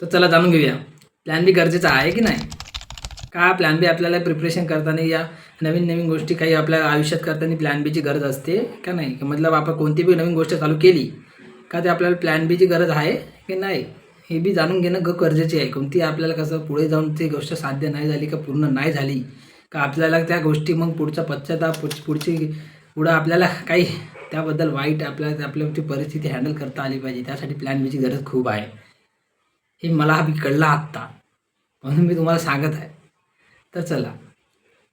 तर चला जाणून घेऊया प्लॅन बी गरजेचा आहे की नाही. का प्लॅन बी आपल्याला प्रिपरेशन करताना या नवीन नवीन गोष्टी काही आपल्या आयुष्यात करताना प्लॅन बीची गरज असते का नाही. मतलब आपण कोणती बी नवीन गोष्ट चालू केली का ते आपल्याला प्लॅन बीची गरज आहे की नाही हे बी जाणून घेणं गरजेचे आहे. कोणती आपल्याला कसं पुढे जाऊन ती गोष्ट साध्य नाही झाली का पूर्ण नाही झाली का आपल्याला त्या गोष्टी मग पुढचा पश्चाताप पुढची पुढं आपल्याला काही त्याबद्दल वाईट आपल्या ती परिस्थिती हँडल करता आली पाहिजे. त्यासाठी प्लॅन बीची गरज खूप आहे. हे मला बी कळलं आत्ता म्हणून मी तुम्हाला सांगत आहे. तर चला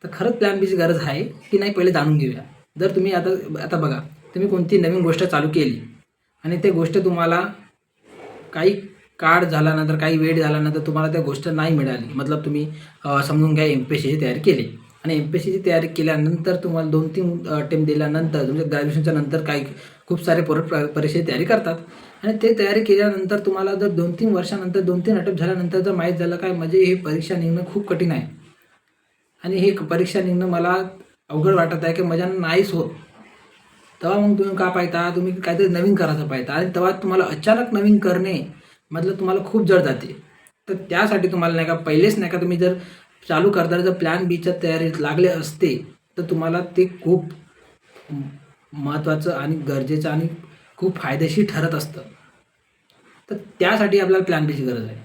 तर खरंच प्लॅन बीची गरज आहे की नाही पहिले जाणून घेऊया. जर तुम्ही आता आता बघा तुम्ही कोणती नवीन गोष्ट चालू केली आणि ते गोष्ट तुम्हाला काही काळ झाल्यानंतर काही वेळ झाल्यानंतर तुम्हाला त्या गोष्ट नाही मिळाली. मतलब तुम्ही समजून घ्या MPSCची तयारी केली आणि MPSCची तयारी केल्यानंतर तुम्हाला 2-3 अटेम्प्ट दिल्यानंतर तुमच्या ग्रॅज्युएशनच्या नंतर काही खूप सारे परत परीक्षेची तयारी करतात आणि ते तयारी केल्यानंतर तुम्हाला जर 2-3 वर्षानंतर 2-3 अटेम्प्ट झाल्यानंतर जर माहीत झालं काय म्हणजे हे परीक्षा निघणं खूप कठीण आहे आणि हे परीक्षा निघणं मला अवघड वाटत आहे की माझ्या नाहीच होत. तेव्हा मग तुम्ही का पाहता तुम्ही काहीतरी नवीन करायचं पाहता आणि तेव्हा तुम्हाला अचानक नवीन करणे मतलब तुम्हाला खूप जड जाते. तर त्यासाठी तुम्हाला नाही का पहिलेच नाही का तुम्ही जर चालू करताना जर प्लॅन बीच्या तयारीत लागले असते तर तुम्हाला ते खूप महत्त्वाचं आणि गरजेचं आणि खूप फायदेशीर ठरत असतं. तर त्यासाठी आपल्याला प्लॅन बीची गरज आहे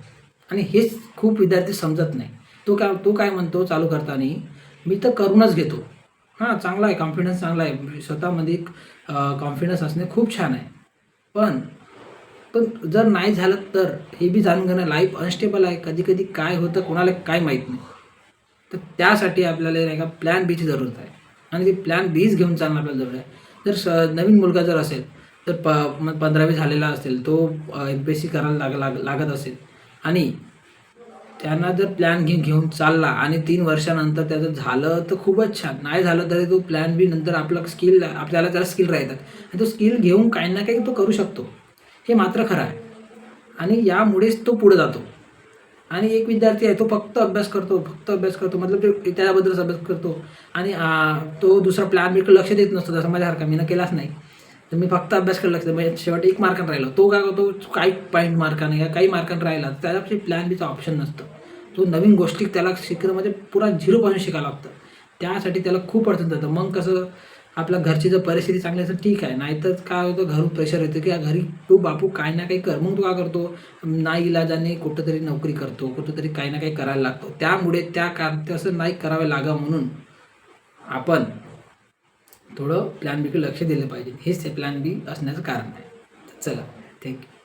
आणि हेच खूप विद्यार्थी समजत नाही. तो काय म्हणतो चालू करताना मी तर करूनच घेतो. हां, चांगला आहे, कॉन्फिडन्स चांगला आहे. स्वतःमध्ये कॉन्फिडन्स असणे खूप छान आहे. पण पण जर नाही झालं तर हे बी जाणून घेणं लाईफ अनस्टेबल आहे. कधी-कधी काय होतं कोणाला काय माहीत नाही. तर त्यासाठी आपल्याला नाही का प्लॅन बीची जरूरत आहे आणि ती प्लॅन बीच घेऊन चालणं आपल्याला जरूर आहे. जर नवीन मुलगा जर असेल तर मग 15वी झालेला असेल तो MPSC करायला लागत असेल आणि त्यांना जर प्लॅन घेऊन चालला आणि 3 वर्षानंतर त्याचं झालं तर खूपच छान. नाही झालं तरी तो प्लॅन बी नंतर आपलं स्किल आपल्याला त्याला स्किल राहतात आणि तो स्किल घेऊन काही ना काही तो करू शकतो. हे मात्र खरं आहे आणि यामुळेच तो पुढे जातो. आणि एक विद्यार्थी आहे तो फक्त अभ्यास करतो, फक्त अभ्यास करतो मतलब ते त्याबद्दलच अभ्यास करतो आणि तो दुसरा प्लॅन बिलकुल लक्ष देत नसतो. जसं माझ्यासारखा मी केलाच नाही. तर मी फक्त अभ्यासकडे लक्ष म्हणजे शेवटी 1 मार्काने राहिलो. तो काय करतो काही पॉईंट मार्काने या काही मार्काने राहिला त्याच्यापाशी प्लॅन बीचा ऑप्शन नसतं. तो नवीन गोष्टी त्याला शिकणं म्हणजे पुरा झिरोपासून शिकायला लागतं. त्यासाठी त्याला खूप अडचण जातं. मग कसं आपल्या घरची जर परिस्थिती चांगली असेल ठीक आहे. नाहीतर काय होतं घरून प्रेशर येतं की घरी तू बापू काही ना काही कर. मग तू काय करतो नाईलाजाने कुठेतरी नोकरी करतो, कुठेतरी काही ना काही करायला लागतो. त्यामुळे तसं नाही करावं लागावं म्हणून आपण थोडं प्लॅन बीकडे लक्ष दिलं पाहिजे. हेच ते प्लॅन बी असण्याचं कारण आहे. चला थँक्यू.